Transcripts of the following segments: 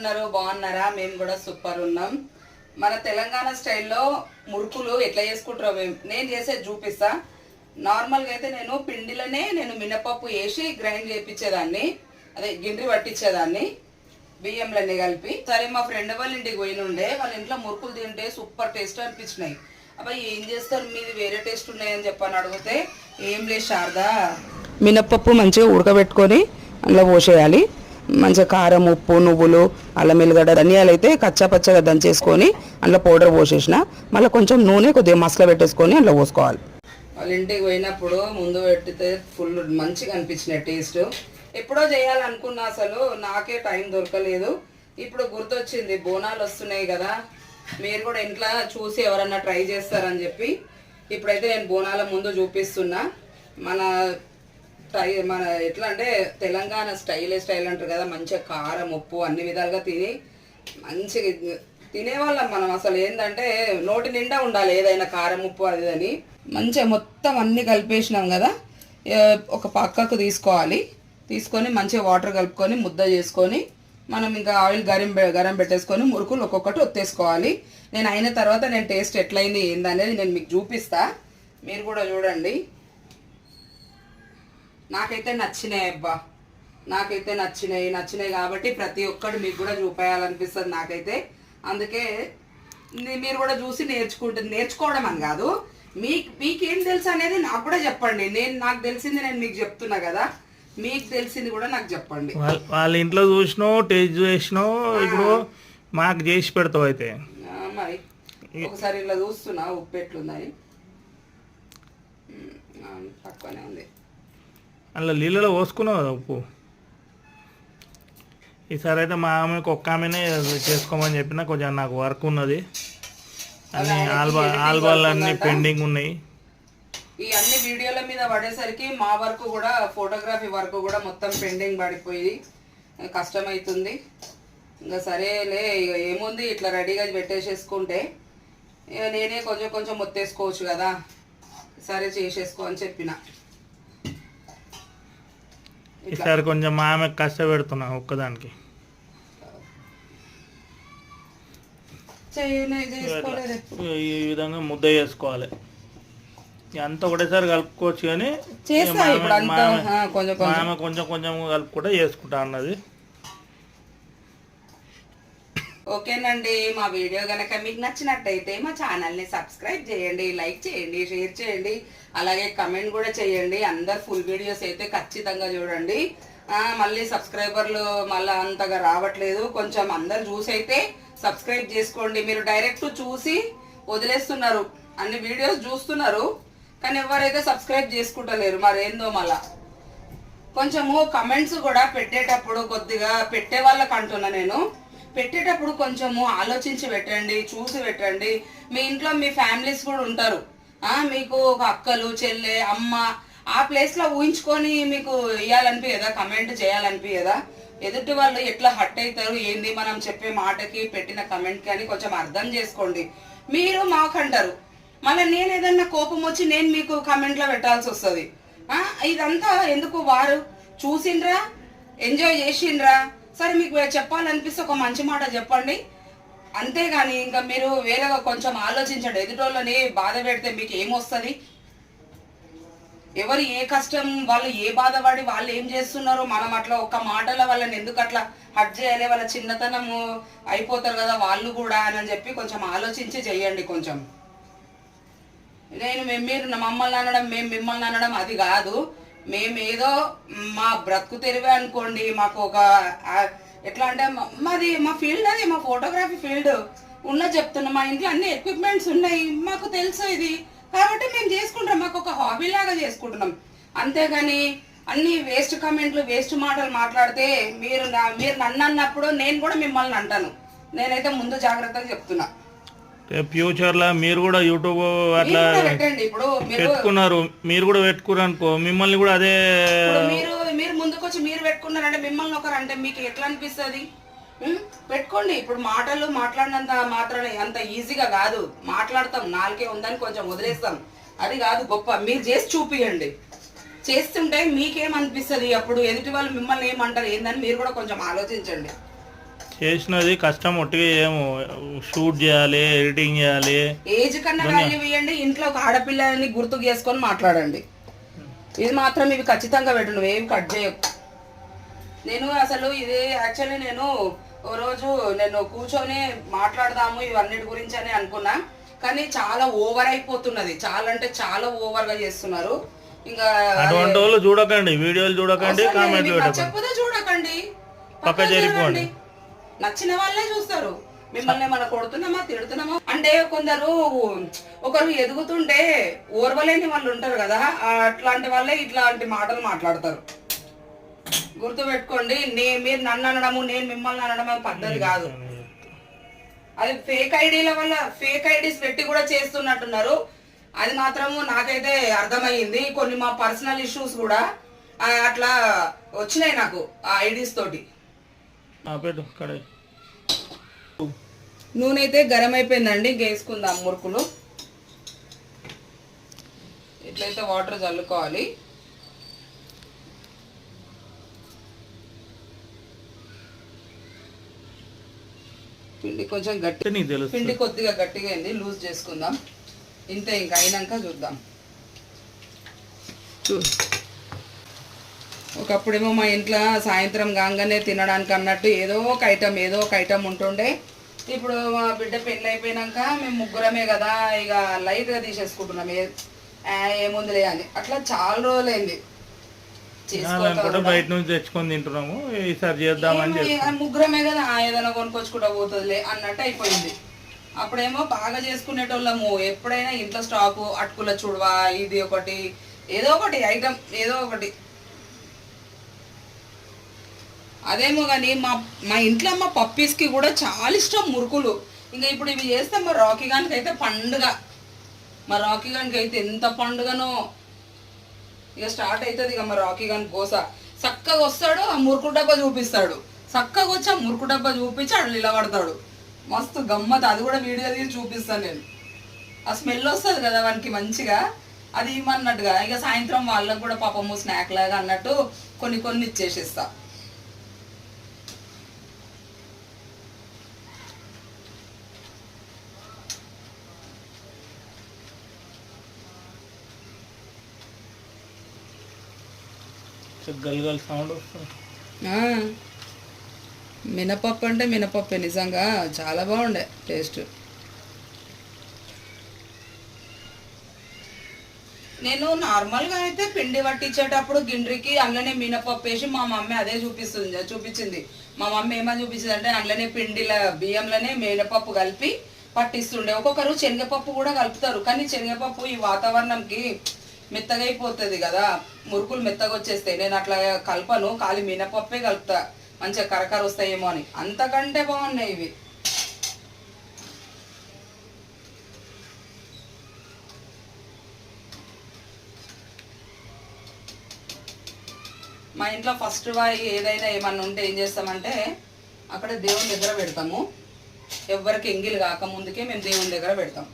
ఎట్లున్నారు? బాగున్నారా? మేము కూడా సూపర్ ఉన్నాం. మన తెలంగాణ స్టైల్లో మురుకులు ఎట్లా చేసుకుంటారో నేను చేసేది చూపిస్తా. నార్మల్గా అయితే నేను పిండిలోనే మినపప్పు వేసి గ్రైండ్ చేయించేదాన్ని, అదే గిండ్రి పట్టించేదాన్ని బియ్యంలన్నీ కలిపి. సరే మా ఫ్రెండ్ వాళ్ళ ఇంటికి పోయినుండే, వాళ్ళ ఇంట్లో మురుకులు తింటే సూపర్ టేస్ట్ అనిపించినాయి. అబ్బాయి ఏం చేస్తారు మీది వేరే టేస్ట్ ఉన్నాయని చెప్పని అడిగితే, ఏం లేదు శారదా, మినపప్పు మంచిగా ఉడకబెట్టుకొని అందులో పోసేయాలి. మంచిగా కారం, ఉప్పు, నువ్వులు, అల్లం ఎల్లిగడ్డ, ధనియాలు అయితే కచ్చా పచ్చగా దంచేసుకొని అందులో పౌడర్ పోసేసిన, మళ్ళీ కొంచెం నూనె కొద్దిగా మసాలా పెట్టేసుకొని అందులో పోసుకోవాలి. వాళ్ళ ఇంటికి పోయినప్పుడు ముందు పెట్టితే ఫుల్ మంచిగా అనిపించినాయి టేస్ట్. ఎప్పుడో చేయాలనుకున్నా, అసలు నాకే టైం దొరకలేదు. ఇప్పుడు గుర్తొచ్చింది, బోనాలు వస్తున్నాయి కదా, మీరు కూడా ఇంట్లో చూసి ఎవరన్నా ట్రై చేస్తారని చెప్పి ఇప్పుడైతే నేను బోనాల ముందు చూపిస్తున్నా. మన ఎట్లా అంటే తెలంగాణ స్టైల్ అంటారు కదా, మంచిగా కారం, ఉప్పు అన్ని విధాలుగా తిని మంచిగా తినేవాళ్ళం మనం. అసలు ఏంటంటే నోటి నిండా ఉండాలి ఏదైనా కారం, ఉప్పు అది అని. మంచిగా మొత్తం అన్నీ కలిపేసినాం కదా, ఒక పక్కకు తీసుకోవాలి. తీసుకొని మంచిగా వాటర్ కలుపుకొని ముద్ద చేసుకొని మనం ఇంకా ఆయిల్ గరం పెట్టేసుకొని మురుకులు ఒక్కొక్కటి ఒత్తేసుకోవాలి. నేను అయిన తర్వాత నేను టేస్ట్ ఎట్లయింది ఏందనేది నేను మీకు చూపిస్తా, మీరు కూడా చూడండి. నాకైతే నచ్చినాయి అబ్బా, నాకైతే నచ్చినాయి కాబట్టి ప్రతి ఒక్కటి మీకు కూడా చూపించాలనిపిస్తుంది నాకైతే. అందుకే మీరు కూడా చూసి నేర్చుకోవడం అని కాదు, మీకేం తెలుసు అనేది నాకు కూడా చెప్పండి. నాకు తెలిసింది నేను మీకు చెప్తున్నా కదా, మీకు తెలిసింది కూడా నాకు చెప్పండి. వాళ్ళ ఇంట్లో చూసినో టేస్ట్ చేసినో ఇప్పుడు మాకు చేసి పెడతావు అయితే. మరి ఒకసారి ఇలా చూస్తున్నా ఉప్పు ఎట్లుందని, తక్కువనే ఉంది. అందులో నీళ్ళలో పోసుకున్నావు కదా ఉప్పు. ఈసారి అయితే మా ఆమెకు ఒక్క ఆమెనే చేసుకోమని చెప్పిన, కొంచెం నాకు వర్క్ ఉన్నది, అన్ని ఆల్బాల్ అన్నీ పెండింగ్ ఉన్నాయి. ఈ అన్ని వీడియోల మీద పడేసరికి మా వర్క్ కూడా, ఫోటోగ్రఫీ వర్క్ కూడా మొత్తం పెండింగ్ పడిపోయి కష్టమవుతుంది. ఇంకా సరేలే, ఇక ఏముంది ఇట్లా రెడీగా పెట్టేసేసుకుంటే ఇక నేనే కొంచెం మొత్తేసుకోవచ్చు కదా, సరే చేసేసుకో అని చెప్పిన. ఈసారి కొంచెం మా ఆమె కష్టపెడుతున్నా ఒక్కదానికి. ఈ విధంగా ముద్ద చేసుకోవాలి, అంత ఒకటేసారి కలుపుకోవచ్చు కానీ ఆమె కొంచెం కలుపుకుంటే చేసుకుంటా అన్నది. ఓకేనండి, మా వీడియో కనుక మీకు నచ్చినట్టయితే మా ఛానల్ని సబ్స్క్రైబ్ చేయండి, లైక్ చేయండి, షేర్ చేయండి, అలాగే కమెంట్ కూడా చేయండి. అందరు ఫుల్ వీడియోస్ అయితే ఖచ్చితంగా చూడండి. మళ్ళీ సబ్స్క్రైబర్లు మళ్ళీ అంతగా రావట్లేదు, కొంచెం అందరు చూసి అయితే సబ్స్క్రైబ్ చేసుకోండి. మీరు డైరెక్ట్ చూసి వదిలేస్తున్నారు, అన్ని వీడియోస్ చూస్తున్నారు కానీ ఎవరైతే సబ్స్క్రైబ్ చేసుకుంటలేరు, మరి ఏందో. మళ్ళా కొంచెము కమెంట్స్ కూడా పెట్టేటప్పుడు కొద్దిగా పెట్టే వాళ్ళకి అంటున్నా నేను, పెట్టేటప్పుడు కొంచెము ఆలోచించి పెట్టండి, చూసి పెట్టండి. మీ ఇంట్లో మీ ఫ్యామిలీస్ కూడా ఉంటారు, మీకు ఒక అక్కలు, చెల్లె, అమ్మ, ఆ ప్లేస్లో ఊహించుకొని మీకు ఇవ్వాలనిపించదా, కమెంట్ చేయాలనిపించదా? ఎదుటి వాళ్ళు ఎట్లా హర్ట్ అవుతారు ఏంది మనం చెప్పే మాటకి, పెట్టిన కమెంట్కి అని కొంచెం అర్థం చేసుకోండి. మీరు మాకంటారు, మళ్ళీ నేను ఏదన్నా కోపం వచ్చి నేను మీకు కమెంట్లో పెట్టాల్సి వస్తుంది. ఇదంతా ఎందుకు? వారు చూసిండ్రా, ఎంజాయ్ చేసిండ్రా, సరే మీకు చెప్పాలనిపిస్తే ఒక మంచి మాట చెప్పండి, అంతేగాని ఇంకా మీరు వేరేగా కొంచెం ఆలోచించండి. ఎదుటోళ్ళని బాధ పెడితే మీకు ఏమొస్తుంది? ఎవరు ఏ కష్టం, వాళ్ళు ఏ బాధపడి వాళ్ళు ఏం చేస్తున్నారో మనం అట్లా ఒక్క మాటలో వాళ్ళని ఎందుకు అట్లా హట్ చేయాలి? వాళ్ళ చిన్నతనము అయిపోతారు కదా వాళ్ళు కూడా అని చెప్పి కొంచెం ఆలోచించి చెయ్యండి. కొంచెం మీరు మమ్మల్ని అనడం, మేము మిమ్మల్ని అనడం అది కాదు. మేమేదో మా బ్రతుకు తెరివే అనుకోండి, మాకు ఒక ఎట్లా అంటే మాది మా ఫీల్డ్, అది మా ఫోటోగ్రఫీ ఫీల్డ్ ఉన్నది చెప్తున్నాం. మా ఇంట్లో అన్ని ఎక్విప్మెంట్స్ ఉన్నాయి, మాకు తెలుసు ఇది, కాబట్టి మేము చేసుకుంటాం, మాకు ఒక హాబీ లాగా చేసుకుంటున్నాం. అంతేగాని అన్ని వేస్ట్ కమెంట్లు, వేస్ట్ మాటలు మాట్లాడితే మీరు నన్ను అన్నప్పుడు నేను కూడా మిమ్మల్ని అంటాను. నేనైతే ముందు జాగ్రత్తగా చెప్తున్నా. ఫ్యూచర్ లో మీరు కూడా యూట్యూబ్ అట్లా పెట్టండి, ఇప్పుడు పెట్టుకున్నారు, మీరు కూడా పెట్టుకున్నారు అనుకో, మిమ్మల్ని కూడా అదే మీరు ముందుకొచ్చి మీరు పెట్టుకున్నారంటే మిమ్మల్ని ఒకరు అంటే మీకు ఎట్లా అనిపిస్తుంది? పెట్టుకోండి. ఇప్పుడు మాటలు మాట్లాడినంత మాత్రాన అంత ఈజీగా కాదు, మాట్లాడతాం, నాలుగే ఉందని కొంచెం వదిలేస్తాం, అది కాదు గొప్ప. మీరు చేసి చూపియండి, చేస్తుంటే మీకేమనిపిస్తుంది, అప్పుడు ఎదుటి వాళ్ళు మిమ్మల్ని ఏమంటారు ఏందని మీరు కూడా కొంచెం ఆలోచించండి. చేసినది కష్టం ఒట్టిగా ఏమో షూట్ చేయాలి, ఎడిటింగ్ చేయాలి. ఏజ్ కన్నా వాల్యూ ఇవ్వండి, ఇంట్లో ఒక ఆడపిల్లని గుర్తుకు చేసుకొని మాట్లాడండి. ఇది మాత్రం ఇవి ఖచ్చితంగా పెట్టు, నువ్వు ఏం కట్ చేయకు. నేను అసలు ఇది యాక్చువల్లీ నేను ఓ రోజు నేను కూర్చొని మాట్లాడదాము ఇవన్నిటి గురించి అని అనుకున్నా, కానీ చాలా ఓవర్ అయిపోతున్నది. చాలా అంటే చాలా ఓవర్గా చేస్తున్నారు. ఇంకా అటువంటి వాళ్ళు చూడకండి, వీడియోలు చూడకండి, కామెంట్లు చెప్పదే చూడకండి, పక్క జరిగిపోండి. నచ్చిన వాళ్ళే చూస్తారు. మిమ్మల్ని ఏమైనా కొడుతున్నామా తిడుతున్నామా అంటే కొందరు ఒకరు ఎదుగుతుంటే ఓర్వలేని వాళ్ళు ఉంటారు కదా, అట్లాంటి వాళ్ళే ఇట్లాంటి మాటలు మాట్లాడతారు. గుర్తు పెట్టుకోండి, మీరు నన్ను అనడము నేను మిమ్మల్ని అనడం పద్ధతి కాదు. అది ఫేక్ ఐడీల వల్ల ఫేక్ ఐడీస్ పెట్టి కూడా చేస్తున్నట్టున్నారు. అది మాత్రము నాకైతే అర్థమయ్యింది. కొన్ని మా పర్సనల్ ఇష్యూస్ కూడా అట్లా వచ్చినాయి నాకు ఆ ఐడీస్ తోటి. నూనె అయితే గరం అయిపోయిందండి, వేసుకుందాం మురుకులు. ఇట్లయితే వాటర్ చల్లుకోవాలి. పిండి కొంచెం గట్టి, పిండి కొద్దిగా గట్టిగా అయింది, లూజ్ చేసుకుందాం. ఇంతే, ఇంకా అయినాక చూద్దాం. ఒకప్పుడేమో మా ఇంట్లో సాయంత్రం కాగానే తినడానికి అన్నట్టు ఏదో ఒక ఐటమ్ ఉంటుండే. ఇప్పుడు మా బిడ్డ పెళ్ళి అయిపోయినాక మేము ముగ్గురమే కదా, ఇక లైట్గా తీసేసుకుంటున్నాం. ఏముందిలే అని అట్లా చాలా రోజులైంది. బయట నుంచి తెచ్చుకొని తింటున్నాము, ఈసారి చేద్దామని ముగ్గురమే కదా, ఏదైనా కొనుక్కొచ్చుకుంటా పోతుందిలే అన్నట్టు అయిపోయింది. అప్పుడేమో బాగా చేసుకునేటోళ్ళము. ఎప్పుడైనా ఇంట్లో స్టాకు, అటుకుల చూడవా, ఇది ఒకటి ఏదో ఒకటి ఐటమ్ ఏదో ఒకటి. అదేమో కానీ మా ఇంట్లో మా పప్పీస్కి కూడా చాలా ఇష్టం మురుకులు. ఇంకా ఇప్పుడు ఇవి చేస్తే మా రాకీ గానికి అయితే పండుగ. మా రాకీ గానికి అయితే ఎంత పండుగనో. ఇక స్టార్ట్ అవుతుంది ఇక మా రాకీ గాని కోస. చక్కగా వస్తాడు, ఆ మురుకు డబ్బా చూపిస్తాడు. చక్కగా వచ్చి ఆ మురుకు డబ్బా చూపించి అక్కడ నిలబడతాడు. మస్తు గమ్మత్. అది కూడా వీడియో తీసి చూపిస్తాను నేను. ఆ స్మెల్ వస్తుంది కదా వానికి మంచిగా, అది ఇవ్వన్నట్టుగా. ఇక సాయంత్రం వాళ్ళకు కూడా పాపము స్నాక్ లాగా అన్నట్టు కొన్ని ఇచ్చేసిస్తా. గల్గల్ సౌండ్ వస్తుంది. మినపప్పు అంటే మినపప్పే, నిజంగా చాలా బాగుండే టేస్ట్. నేను నార్మల్గా అయితే పిండి పట్టించేటప్పుడు గిండ్రికి అందులోనే మినపప్పు వేసి మా మమ్మీ అదే చూపించింది. మా మమ్మీ ఏమని చూపించింది అంటే అందులోనే పిండిల బియ్యంలోనే మినపప్పు కలిపి పట్టిస్తుండే. ఒక్కొక్కరు శనగపప్పు కూడా కలుపుతారు, కానీ శనగపప్పు ఈ వాతావరణంకి మెత్తగా అయిపోతుంది కదా, మురుకులు మెత్తగా వచ్చేస్తాయి. నేను అట్లా కలపను, ఖాళీ మినపప్పే కలుపుతా, మంచిగా కరకర వస్తాయేమో అని. అంతకంటే బాగున్నాయి ఇవి. మా ఇంట్లో ఫస్ట్ ఏదైనా ఏమన్నా ఉంటే ఏం చేస్తామంటే అక్కడ దేవుని దగ్గర పెడతాము. ఎవరికి ఎంగిలి కాకముందుకే మేము దేవుని దగ్గర పెడతాం.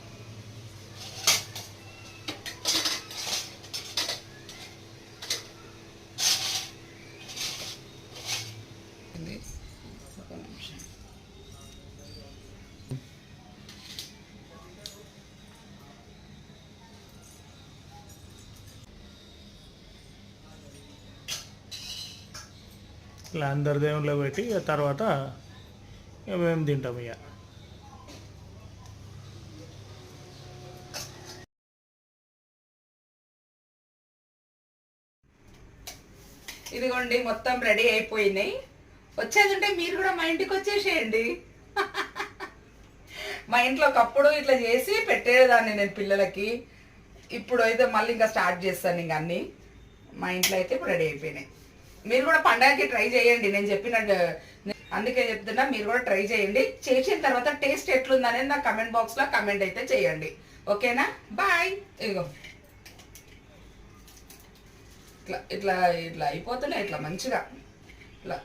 ఇలా అందరి దేవుళ్ళు పెట్టి తర్వాత మేము తింటాం. ఇక ఇదిగోండి మొత్తం రెడీ అయిపోయినాయి. వచ్చేదంటే మీరు కూడా మా ఇంటికి వచ్చేసేయండి. మా ఇంట్లో ఒకప్పుడు ఇట్లా చేసి పెట్టేదాన్ని నేను పిల్లలకి. ఇప్పుడు అయితే మళ్ళీ ఇంకా స్టార్ట్ చేస్తాను ఇంక అన్నీ. మా ఇంట్లో అయితే ఇప్పుడు రెడీ అయిపోయినాయి. మీరు కూడా పండగకి ట్రై చేయండి, నేను చెప్పినట్టు. అందుకే చెప్తున్నా, మీరు కూడా ట్రై చేయండి. చేసిన తర్వాత టేస్ట్ ఎట్లుందనేది నా కమెంట్ బాక్స్లో కమెంట్ అయితే చేయండి. ఓకేనా, బాయ్. ఇదిగో ఇట్లా ఇట్లా ఇట్లా అయిపోతున్నాయి, ఇట్లా మంచిగా ఇట్లా